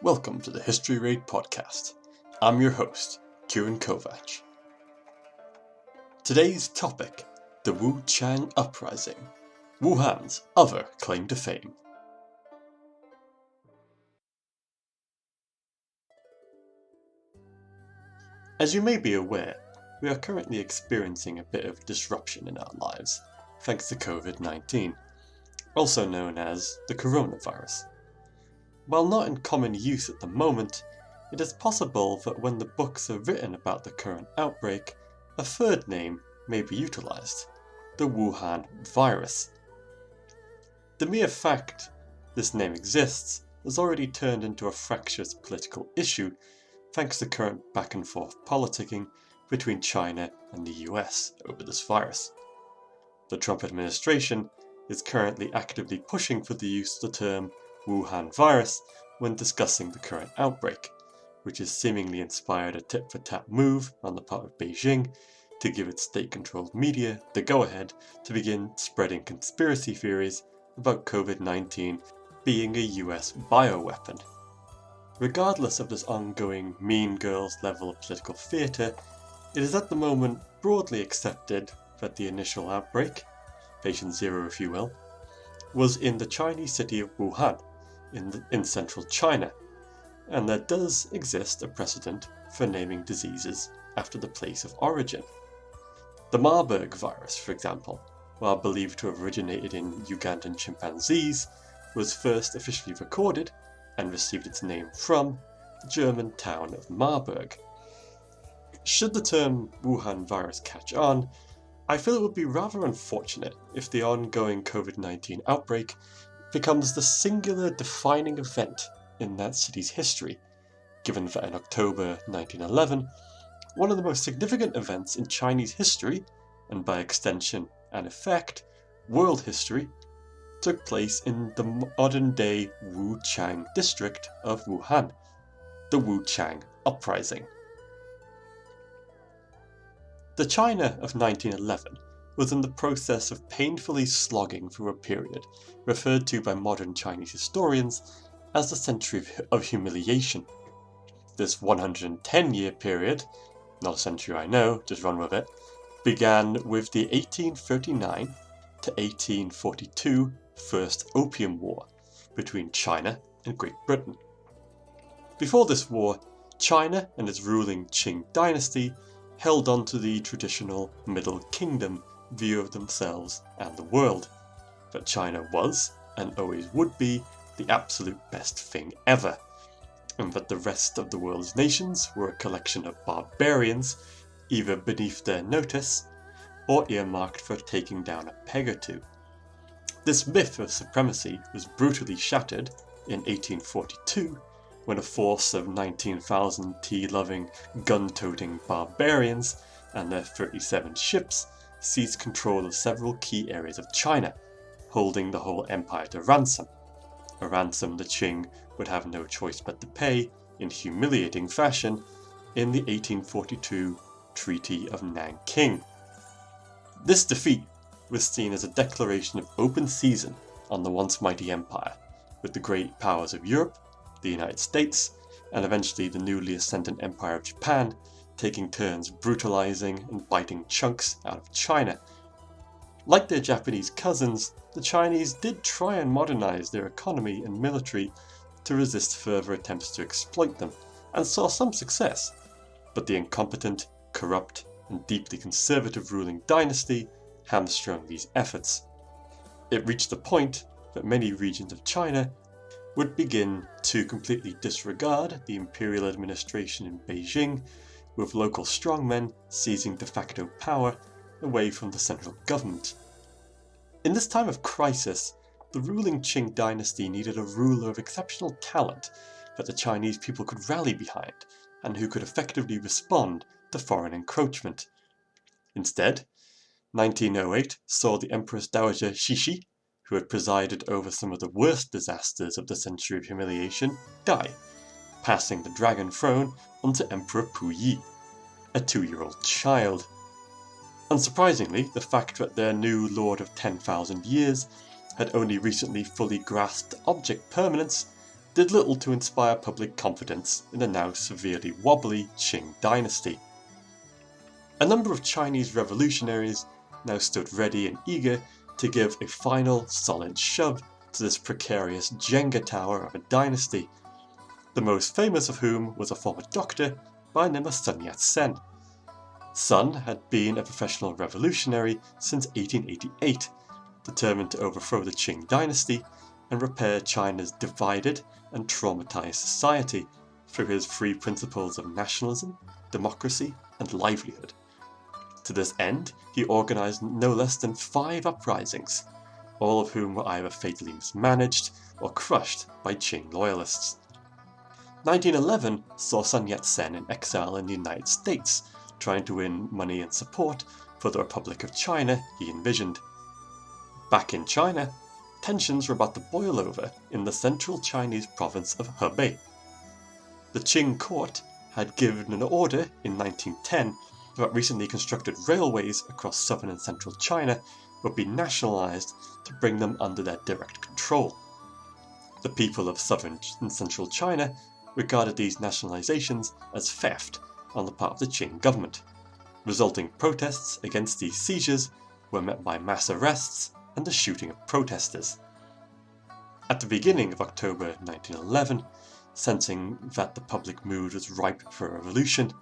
Welcome to the History Raid podcast. I'm your host, Kieran Kovac. Today's topic, the Wuchang Uprising, Wuhan's other claim to fame. As you may be aware, we are currently experiencing a bit of disruption in our lives, thanks to COVID-19, also known as the coronavirus. While not in common use at the moment, it is possible that when the books are written about the current outbreak, a third name may be utilised, the Wuhan Virus. The mere fact this name exists has already turned into a fractious political issue thanks to current back and forth politicking between China and the US over this virus. The Trump administration is currently actively pushing for the use of the term Wuhan Virus when discussing the current outbreak, which has seemingly inspired a tit-for-tat move on the part of Beijing to give its state-controlled media the go-ahead to begin spreading conspiracy theories about COVID-19 being a US bioweapon. Regardless of this ongoing Mean Girls level of political theatre, it is at the moment broadly accepted that the initial outbreak, patient zero if you will, was in the Chinese city of Wuhan, in central China, and there does exist a precedent for naming diseases after the place of origin. The Marburg virus, for example, while believed to have originated in Ugandan chimpanzees, was first officially recorded and received its name from the German town of Marburg. Should the term Wuhan virus catch on, I feel it would be rather unfortunate if the ongoing COVID-19 outbreak becomes the singular defining event in that city's history, given that in October 1911, one of the most significant events in Chinese history, and by extension and effect, world history, took place in the modern-day Wuchang district of Wuhan, the Wuchang Uprising. The China of 1911 was in the process of painfully slogging through a period referred to by modern Chinese historians as the Century of Humiliation. This 110-year period, not a century I know, just run with it, began with the 1839 to 1842 First Opium War between China and Great Britain. Before this war, China and its ruling Qing dynasty held on to the traditional Middle Kingdom view of themselves and the world, that China was, and always would be, the absolute best thing ever, and that the rest of the world's nations were a collection of barbarians, either beneath their notice, or earmarked for taking down a peg or two. This myth of supremacy was brutally shattered in 1842, when a force of 19,000 tea-loving, gun-toting barbarians and their 37 ships seized control of several key areas of China, holding the whole empire to ransom, a ransom the Qing would have no choice but to pay in humiliating fashion in the 1842 Treaty of Nanking. This defeat was seen as a declaration of open season on the once mighty empire, with the great powers of Europe, the United States, and eventually the newly ascendant Empire of Japan taking turns brutalizing and biting chunks out of China. Like their Japanese cousins, the Chinese did try and modernize their economy and military to resist further attempts to exploit them, and saw some success, but the incompetent, corrupt, and deeply conservative ruling dynasty hamstrung these efforts. It reached the point that many regions of China would begin to completely disregard the imperial administration in Beijing, with local strongmen seizing de facto power away from the central government. In this time of crisis, the ruling Qing dynasty needed a ruler of exceptional talent that the Chinese people could rally behind, and who could effectively respond to foreign encroachment. Instead, 1908 saw the Empress Dowager Cixi, who had presided over some of the worst disasters of the Century of Humiliation, die, passing the dragon throne onto Emperor Puyi, a 2-year-old child. Unsurprisingly, the fact that their new Lord of 10,000 Years had only recently fully grasped object permanence did little to inspire public confidence in the now severely wobbly Qing dynasty. A number of Chinese revolutionaries now stood ready and eager to give a final solid shove to this precarious Jenga tower of a dynasty, the most famous of whom was a former doctor by the name of Sun Yat-sen. Sun had been a professional revolutionary since 1888, determined to overthrow the Qing dynasty and repair China's divided and traumatized society through his three principles of nationalism, democracy, and livelihood. To this end, he organized no less than 5 uprisings, all of whom were either fatally mismanaged or crushed by Qing loyalists. 1911 saw Sun Yat-sen in exile in the United States, trying to win money and support for the Republic of China he envisioned. Back in China, tensions were about to boil over in the central Chinese province of Hebei. The Qing court had given an order in 1910 that recently constructed railways across southern and central China would be nationalized to bring them under their direct control. The people of southern and central China regarded these nationalizations as theft on the part of the Qing government. Resulting protests against these seizures were met by mass arrests and the shooting of protesters. At the beginning of October 1911, sensing that the public mood was ripe for a revolution,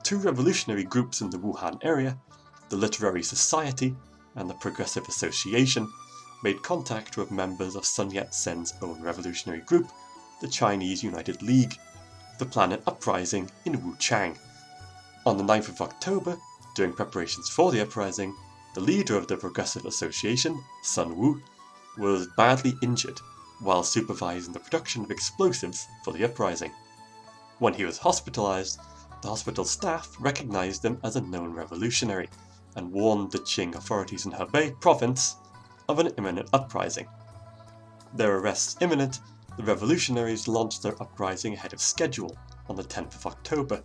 2 revolutionary groups in the Wuhan area, the Literary Society and the Progressive Association, made contact with members of Sun Yat-sen's own revolutionary group, the Chinese United League, to plan an uprising in Wuchang. On the 9th of October, during preparations for the uprising, the leader of the Progressive Association, Sun Wu, was badly injured while supervising the production of explosives for the uprising. When he was hospitalized, the hospital staff recognized him as a known revolutionary and warned the Qing authorities in Hebei province of an imminent uprising. Their arrest imminent, the revolutionaries launched their uprising ahead of schedule on the 10th of October.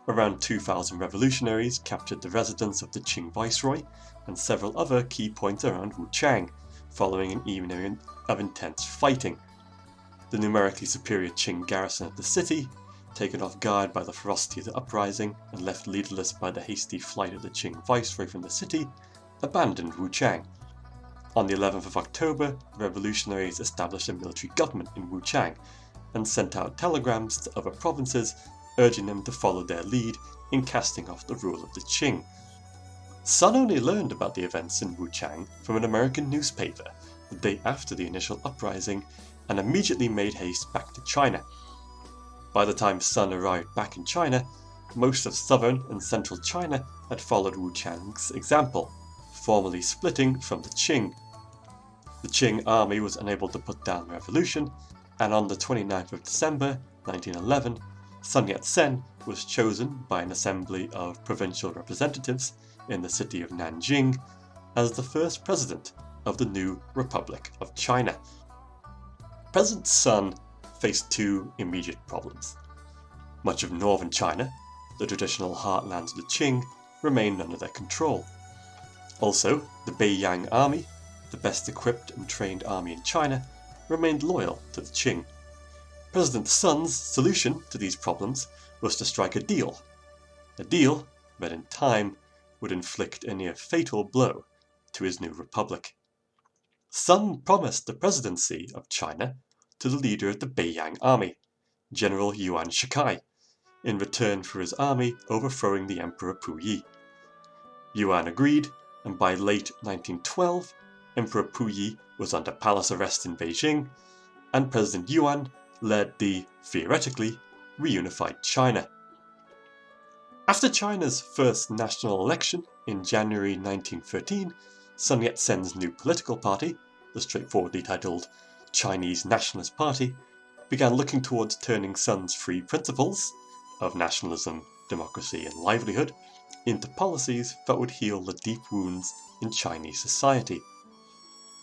Around 2,000 revolutionaries captured the residence of the Qing viceroy and several other key points around Wuchang, following an evening of intense fighting. The numerically superior Qing garrison of the city, taken off guard by the ferocity of the uprising and left leaderless by the hasty flight of the Qing viceroy from the city, abandoned Wuchang. On the 11th of October, the revolutionaries established a military government in Wuchang and sent out telegrams to other provinces urging them to follow their lead in casting off the rule of the Qing. Sun only learned about the events in Wuchang from an American newspaper the day after the initial uprising and immediately made haste back to China. By the time Sun arrived back in China, most of southern and central China had followed Wuchang's example, formally splitting from the Qing. The Qing army was unable to put down the revolution, and on the 29th of December 1911, Sun Yat-sen was chosen by an assembly of provincial representatives in the city of Nanjing as the first president of the new Republic of China. President Sun faced 2 immediate problems. Much of northern China, the traditional heartlands of the Qing, remained under their control. Also, the Beiyang army, the best equipped and trained army in China, remained loyal to the Qing. President Sun's solution to these problems was to strike a deal that in time would inflict a near fatal blow to his new republic. Sun promised the presidency of China to the leader of the Beiyang army, General Yuan Shikai, in return for his army overthrowing the Emperor Puyi. Yuan agreed, and by late 1912, Emperor Puyi was under palace arrest in Beijing, and President Yuan led the, theoretically, reunified China. After China's first national election in January 1913, Sun Yat-sen's new political party, the straightforwardly titled Chinese Nationalist Party, began looking towards turning Sun's 3 principles of nationalism, democracy, and livelihood into policies that would heal the deep wounds in Chinese society.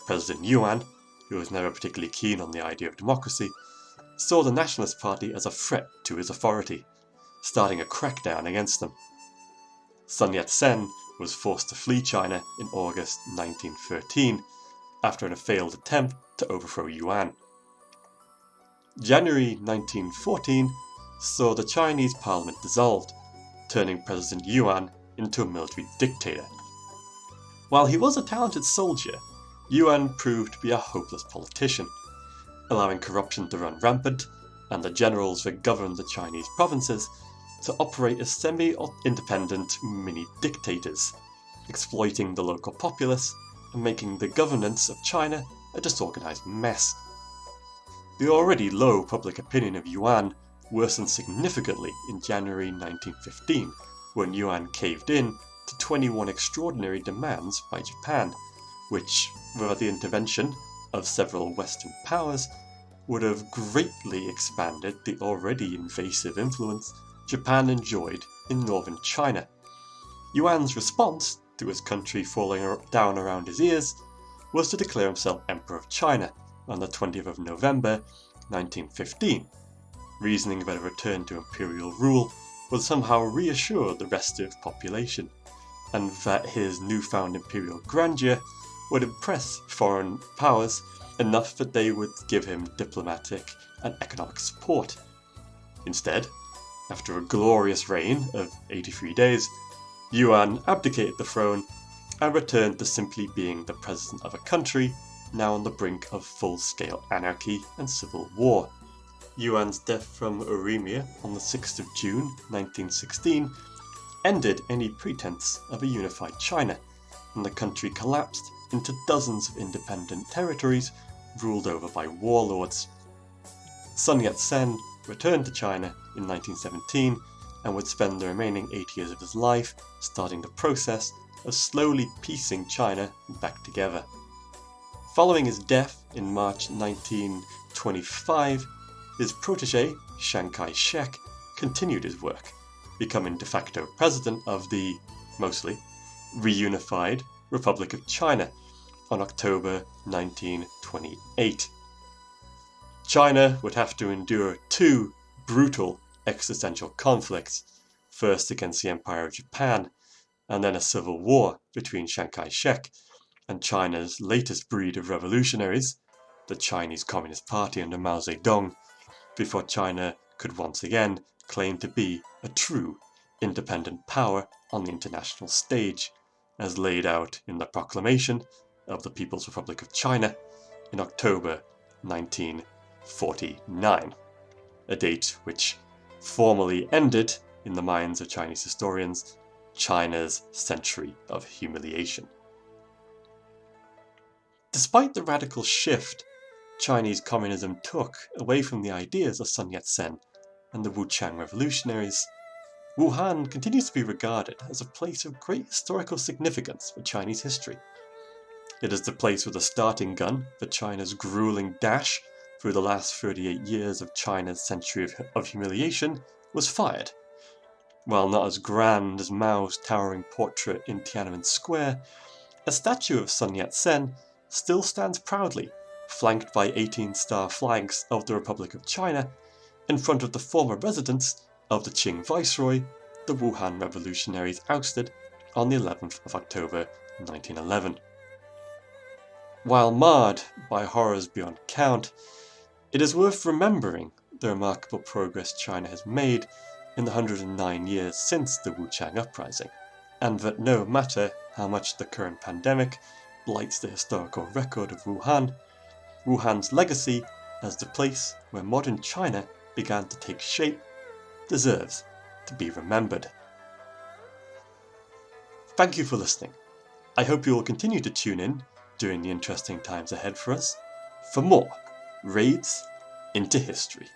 President Yuan, who was never particularly keen on the idea of democracy, saw the Nationalist Party as a threat to his authority, starting a crackdown against them. Sun Yat-sen was forced to flee China in August 1913 after a failed attempt to overthrow Yuan. January 1914 saw the Chinese parliament dissolved, turning President Yuan into a military dictator. While he was a talented soldier, Yuan proved to be a hopeless politician, allowing corruption to run rampant and the generals that governed the Chinese provinces to operate as semi-independent mini-dictators, exploiting the local populace and making the governance of China a disorganized mess. The already low public opinion of Yuan worsened significantly in January 1915, when Yuan caved in to 21 extraordinary demands by Japan, which, without the intervention of several Western powers, would have greatly expanded the already invasive influence Japan enjoyed in northern China. Yuan's response to his country falling down around his ears was to declare himself Emperor of China on the 20th of November 1915, reasoning that a return to imperial rule would somehow reassure the restive population, and that his newfound imperial grandeur would impress foreign powers enough that they would give him diplomatic and economic support. Instead, after a glorious reign of 83 days, Yuan abdicated the throne and returned to simply being the president of a country now on the brink of full-scale anarchy and civil war. Yuan's death from uremia on the 6th of June 1916 ended any pretense of a unified China, and the country collapsed into dozens of independent territories ruled over by warlords. Sun Yat-sen returned to China in 1917 and would spend the remaining 8 years of his life starting the process of slowly piecing China back together. Following his death in March 1925, his protege, Chiang Kai-shek, continued his work, becoming de facto president of the, mostly, reunified Republic of China on October 1928. China would have to endure two brutal existential conflicts, first against the Empire of Japan, and then a civil war between Chiang Kai-shek and China's latest breed of revolutionaries, the Chinese Communist Party under Mao Zedong, before China could once again claim to be a true independent power on the international stage, as laid out in the Proclamation of the People's Republic of China in October 1949, a date which formally ended, in the minds of Chinese historians, China's century of humiliation. Despite the radical shift Chinese communism took away from the ideas of Sun Yat-sen and the Wuchang revolutionaries, Wuhan continues to be regarded as a place of great historical significance for Chinese history. It is the place where the starting gun for China's grueling dash through the last 38 years of China's century of humiliation was fired. While not as grand as Mao's towering portrait in Tiananmen Square, a statue of Sun Yat-sen still stands proudly, flanked by 18-star flags of the Republic of China, in front of the former residence of the Qing Viceroy the Wuhan revolutionaries ousted on the 11th of October 1911. While marred by horrors beyond count, it is worth remembering the remarkable progress China has made in the 109 years since the Wuchang Uprising, and that no matter how much the current pandemic blights the historical record of Wuhan, Wuhan's legacy as the place where modern China began to take shape deserves to be remembered. Thank you for listening. I hope you will continue to tune in during the interesting times ahead for us for more Raids into History.